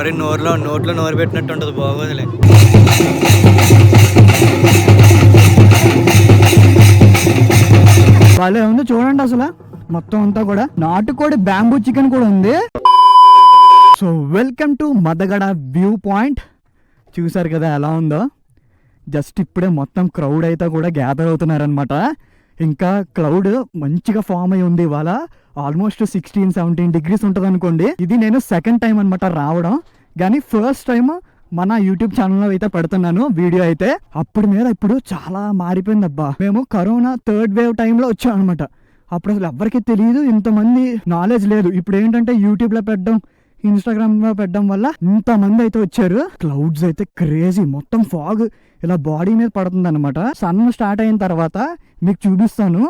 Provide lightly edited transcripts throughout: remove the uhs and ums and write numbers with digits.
మరి నోట్లో నోరు పెట్టినట్టు ఉంటుంది, బాగోదులే. భలే ఉంది చూడండి, అసలు మొత్తం అంతా కూడా నాటుకోడి బ్యాంబూ చికెన్ కూడా ఉంది. So welcome to Madagada viewpoint. చూసారు కదా ఎలా ఉందో. జస్ట్ ఇప్పుడే మొత్తం క్రౌడ్ అయితే కూడా గ్యాదర్ అవుతున్నారనమాట. ఇంకా క్లౌడ్ మంచిగా ఫామ్ అయి ఉంది. ఇవాళ ఆల్మోస్ట్ 16-17 degrees ఉంటుంది అనుకోండి. ఇది నేను సెకండ్ టైం అనమాట రావడం, కానీ ఫస్ట్ టైం మన యూట్యూబ్ ఛానల్లో అయితే పెడుతున్నాను వీడియో అయితే. అప్పుడు మీద ఇప్పుడు చాలా మారిపోయింది అబ్బా. మేము కరోనా 3rd wave టైంలో వచ్చాం అనమాట. అప్పుడు అసలు ఎవరికి తెలియదు, ఇంతమంది నాలెడ్జ్ లేదు. ఇప్పుడు ఏంటంటే యూట్యూబ్లో పెట్టడం, ఇన్స్టాగ్రామ్లో పెట్టడం వల్ల ఇంతమంది అయితే వచ్చారు. క్లౌడ్స్ అయితే క్రేజీ, మొత్తం ఫాగ్ ఇలా బాడీ మీద పడుతుంది అనమాట. సన్ స్టార్ట్ అయిన తర్వాత మీకు చూపిస్తాను.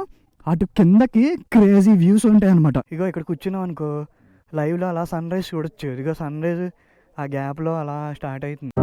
అటు కిందకి క్రేజీ వ్యూస్ ఉంటాయి అనమాట. ఇగో ఇక్కడ కూర్చున్నాం అనుకో, లైవ్లో అలా సన్ రైజ్ చూడొచ్చు. ఇదిగో సన్ రైజ్ ఆ గ్యాప్లో అలా స్టార్ట్ అవుతుంది.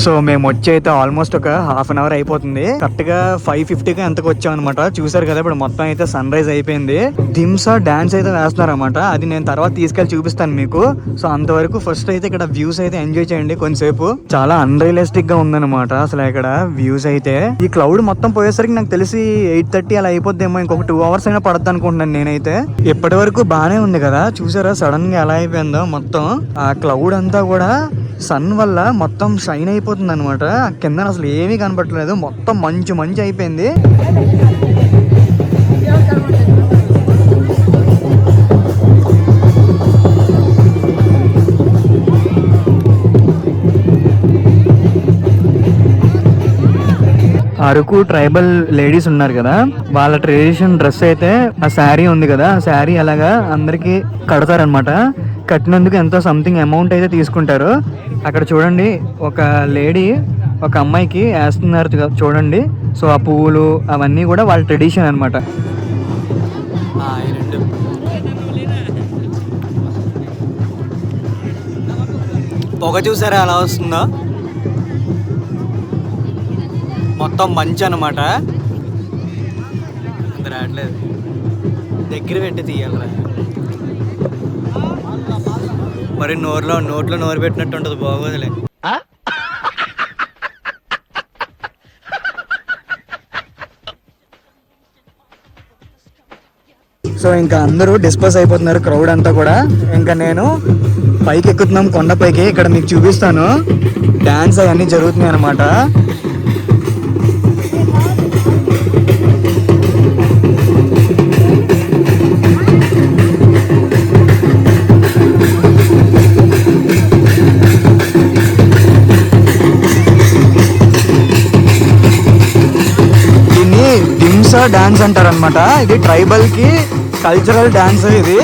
సో మేము వచ్చి అయితే ఆల్మోస్ట్ ఒక హాఫ్ అన్ అవర్ అయిపోతుంది. కరెక్ట్ గా 5:50కి ఎంతకు వచ్చాం అనమాట. చూసారు కదా ఇప్పుడు మొత్తం అయితే సన్ రైజ్ అయిపోయింది. దిమ్సా డాన్స్ అయితే వేస్తున్నారు అనమాట. అది నేను తర్వాత తీసుకెళ్లి చూపిస్తాను మీకు. సో అంతవరకు ఫస్ట్ అయితే ఇక్కడ వ్యూస్ అయితే ఎంజాయ్ చేయండి కొంతసేపు. చాలా అన్రియలిస్టిక్ గా ఉందన్నమాట అసలు ఇక్కడ వ్యూస్ అయితే. ఈ క్లౌడ్ మొత్తం పోయేసరికి నాకు తెలిసి 8:30 అలా అయిపోద్దేమో. ఇంకొక 2 hours అయినా పడద్దు అనుకుంటున్నాను నేనైతే. ఇప్పటి వరకు బానే ఉంది కదా, చూసారా సడన్ గా ఎలా అయిపోయిందో మొత్తం. ఆ క్లౌడ్ అంతా కూడా సన్ వల్ల మొత్తం షైన్ అయిపోతుంది అనమాట. కింద అసలు ఏమీ కనపడలేదు, మొత్తం మంచు అయిపోయింది. అరకు ట్రైబల్ లేడీస్ ఉన్నారు కదా, వాళ్ళ ట్రెడిషన్ డ్రెస్ అయితే ఆ శారీ ఉంది కదా, ఆ శారీ అలాగా అందరికి కడతారనమాట. కట్టినందుకు ఎంతో సంథింగ్ అమౌంట్ అయితే తీసుకుంటారు. అక్కడ చూడండి ఒక లేడీ ఒక అమ్మాయికి వేస్తున్నారు చూడండి. సో ఆ పువ్వులు అవన్నీ కూడా వాళ్ళ ట్రెడిషన్ అనమాట. పొగ చూసారా ఎలా వస్తుందో, మొత్తం మంచి అనమాట. అంత రావట్లేదు, దగ్గర పెట్టి తీయాలరా. మరి నోట్లో నోరు పెట్టినట్టు ఉంటుంది, బాగోదులే. సో ఇంకా అందరూ డిస్పర్స్ అయిపోతున్నారు, క్రౌడ్ అంతా కూడా. ఇంకా నేను పైకి ఎక్కుతున్నాం కొండపైకి. ఇక్కడ మీకు చూపిస్తాను, డాన్స్ అవన్నీ జరుగుతున్నాయి అన్నమాట. దిమ్సా డాన్స్ అంటారనమాట. ఇది ట్రైబల్ కి కల్చరల్ డాన్స్ ఇది.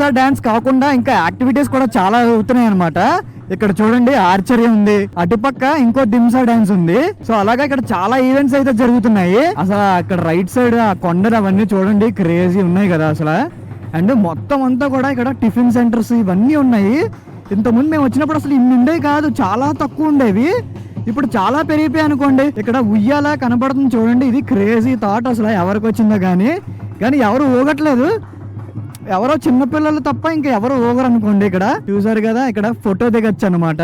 దింసా డాన్స్ కాకుండా ఇంకా యాక్టివిటీస్ కూడా చాలా అవుతున్నాయి అనమాట. ఇక్కడ చూడండి ఆర్చరీ ఉంది, అటుపక్క ఇంకో దింసా డాన్స్ ఉంది. సో అలాగా ఇక్కడ చాలా ఈవెంట్స్ అయితే జరుగుతున్నాయి. అసలు అక్కడ రైట్ సైడ్ ఆ కొండలు అవన్నీ చూడండి క్రేజీ ఉన్నాయి కదా అసలు. అండ్ మొత్తం అంతా కూడా ఇక్కడ టిఫిన్ సెంటర్స్ ఇవన్నీ ఉన్నాయి. ఇంతకుముందు మేము వచ్చినప్పుడు అసలు ఇన్ని ఉండేవి కాదు, చాలా తక్కువ ఉండేవి. ఇప్పుడు చాలా పెరిగిపోయాయి అనుకోండి. ఇక్కడ ఉయ్యాల కనపడుతుంది చూడండి, ఇది క్రేజీ థాట్ అసలు ఎవరికి వచ్చిందో కానీ ఎవరు ఊగట్లేదు. ఎవరో చిన్నపిల్లలు తప్ప ఇంకా ఎవరు ఊగరు అనుకోండి. ఇక్కడ చూసారు కదా, ఇక్కడ ఫోటో దిగచ్చు అనమాట.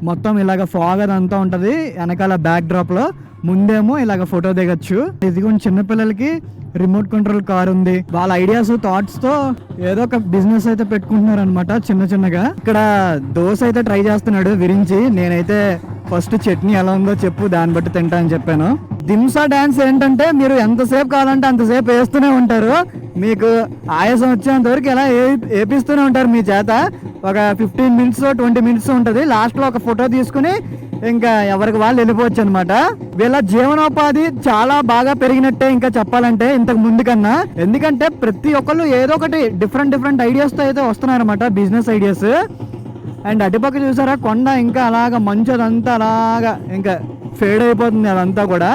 మొత్తం ఇలాగ ఫాగ్ అదంతా ఉంటది వెనకాల బ్యాక్ డ్రాప్ లో, ముందేమో ఇలాగ ఫోటో దిగచ్చు. ఇదిగోండి చిన్నపిల్లలకి రిమోట్ కంట్రోల్ కార్ ఉంది. వాళ్ళ ఐడియాస్ థాట్స్ తో ఏదో ఒక బిజినెస్ అయితే పెట్టుకుంటున్నారు అనమాట చిన్న చిన్నగా. ఇక్కడ దోశ అయితే ట్రై చేస్తున్నాడు విరించి. నేనైతే ఫస్ట్ చట్నీ ఎలా ఉందో చెప్పు, దాన్ని బట్టి తింటా అని చెప్పాను. దింసా డాన్స్ ఏంటంటే మీరు ఎంతసేపు కావాలంటే అంతసేపు వేస్తూనే ఉంటారు. మీకు ఆయాసం వచ్చేంత వరకు ఎలా వేపిస్తూనే ఉంటారు మీ చేత. ఒక 15 మినిట్స్ 20 మినిట్స్ ఉంటుంది. లాస్ట్ లో ఒక ఫోటో తీసుకుని ఇంకా ఎవరికి వాళ్ళు వెళ్ళిపోవచ్చు అనమాట. వీళ్ళ జీవనోపాధి చాలా బాగా పెరిగినట్టే ఇంకా చెప్పాలంటే ఇంతకు ముందు కన్నా. ఎందుకంటే ప్రతి ఒక్కళ్ళు ఏదో ఒకటి డిఫరెంట్ ఐడియాస్ తో అయితే వస్తున్నారు అనమాట, బిజినెస్ ఐడియాస్. అండ్ అటుపక్క చూసారా కొండ, ఇంకా అలాగా మంచు అదంతా అలాగా ఇంకా ఫేడ్ అయిపోతుంది అదంతా కూడా.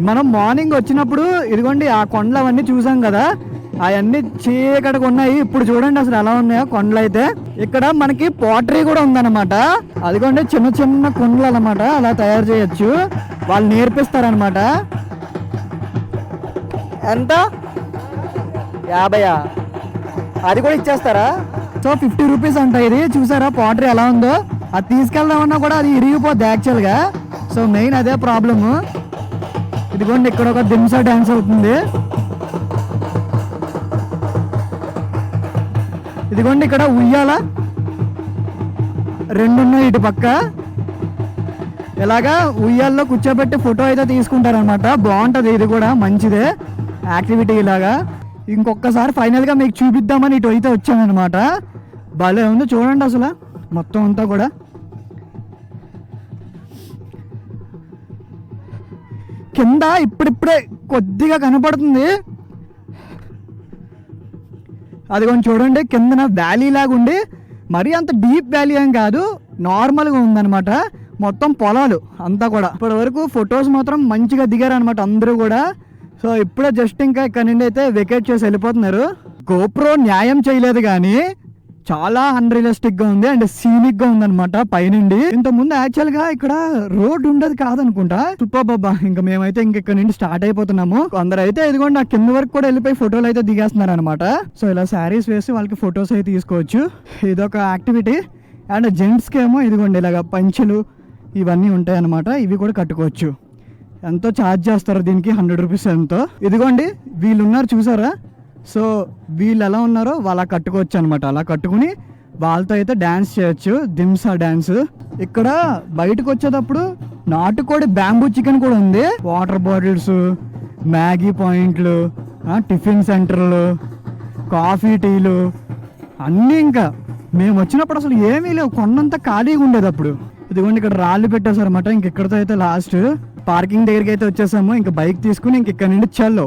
మనం మార్నింగ్ వచ్చినప్పుడు ఇదిగోండి ఆ కొండలు అవన్నీ చూసాం కదా, అవన్నీ చీకటిగా ఉన్నాయి. ఇప్పుడు చూడండి అసలు ఎలా ఉన్నాయో కొండలు అయితే. ఇక్కడ మనకి పోటరీ కూడా ఉందన్నమాట. అదిగోండి చిన్న చిన్న కొండలు అన్నమాట, అలా తయారు చేయొచ్చు. వాళ్ళు నేర్పిస్తారనమాట. ఎంత 50? అది కూడా ఇచ్చేస్తారా? సో 50 రూపీస్ అంట ఇది. చూసారా పోటరీ ఎలా ఉందో. అది తీసుకెళ్దామన్నా కూడా అది ఇరిగిపోద్ది యాక్చువల్గా. సో మెయిన్ అదే ప్రాబ్లము. ఇదిగోండి ఇక్కడ ఒక దింసా డాన్స్ అవుతుంది. ఇదిగోండి ఇక్కడ ఉయ్యాల 2 ఉన్నాయి ఇటు పక్క. ఇలాగా ఉయ్యాల్లో కూర్చోబెట్టి ఫోటో అయితే తీసుకుంటారనమాట. బాగుంటుంది, ఇది కూడా మంచిదే యాక్టివిటీ. ఇలాగా ఇంకొకసారి ఫైనల్ గా మీకు చూపిద్దామని ఇటు అయితే వచ్చానమాట. భలే ఉంది చూడండి అసలు మొత్తం అంతా కూడా. కింద ఇప్పుడిప్పుడే కొద్దిగా కనపడుతుంది. అది కొంచెం చూడండి కిందన వ్యాలీ లాగా ఉండి, మరీ అంత డీప్ వ్యాలీ ఏం కాదు, నార్మల్గా ఉందన్నమాట. మొత్తం పొలాలు అంతా కూడా. ఇప్పటి వరకు ఫొటోస్ మాత్రం మంచిగా దిగారు అనమాట అందరూ కూడా. సో ఇప్పుడే జస్ట్ ఇంకా ఇక్కడ నుండి అయితే వెకేట్ చేసి వెళ్ళిపోతున్నారు. గోప్రో న్యాయం చేయలేదు కానీ చాలా అన్రియలిస్టిక్ గా ఉంది అండ్ సీనిక్ గా ఉందన్నమాట పైనుండి. ఇంత ముందు యాక్చువల్ గా ఇక్కడ రోడ్ ఉండదు కాదనుకుంటా. సూపర్ బాబా. ఇంకా మేమైతే ఇంక ఇక్కడ నుండి స్టార్ట్ అయిపోతున్నాము. అందరూ అయితే ఇదిగోండి ఆ కింద వరకు కూడా వెళ్ళిపోయి ఫోటోలు అయితే దిగేస్తున్నారు అనమాట. సో ఇలా శారీస్ వేసి వాళ్ళకి ఫొటోస్ అయితే తీసుకోవచ్చు. ఇదొక యాక్టివిటీ. అండ్ జెంట్స్ కి ఏమో ఇదిగోండి ఇలాగ పంచులు ఇవన్నీ ఉంటాయి అనమాట. ఇవి కూడా కట్టుకోవచ్చు. ఎంతో ఛార్జ్ చేస్తారు దీనికి, 100 రూపీస్ ఎంతో. ఇదిగోండి వీళ్ళు ఉన్నారు చూసారా. సో వీళ్ళు ఎలా ఉన్నారో వాళ్ళ కట్టుకోవచ్చు అనమాట. అలా కట్టుకుని వాళ్ళతో అయితే డ్యాన్స్ చేయొచ్చు, దింసా డ్యాన్స్. ఇక్కడ బయటకు వచ్చేటప్పుడు నాటుకోడి బ్యాంబూ చికెన్ కూడా ఉంది. వాటర్ బాటిల్స్, మ్యాగీ పాయింట్లు, టిఫిన్ సెంటర్లు, కాఫీ టీలు అన్నీ. ఇంకా మేము వచ్చినప్పుడు అసలు ఏమీ లేవు, కొండంతా ఖాళీగా ఉండేది అప్పుడు. ఇదిగోండి ఇక్కడ రాళ్ళు పెట్టేశారన్నమాట. ఇంకెక్కడితో అయితే లాస్ట్ పార్కింగ్ దగ్గరికి అయితే వచ్చేసాము. ఇంకా బైక్ తీసుకుని ఇంక ఇక్కడ నుండి చల్లో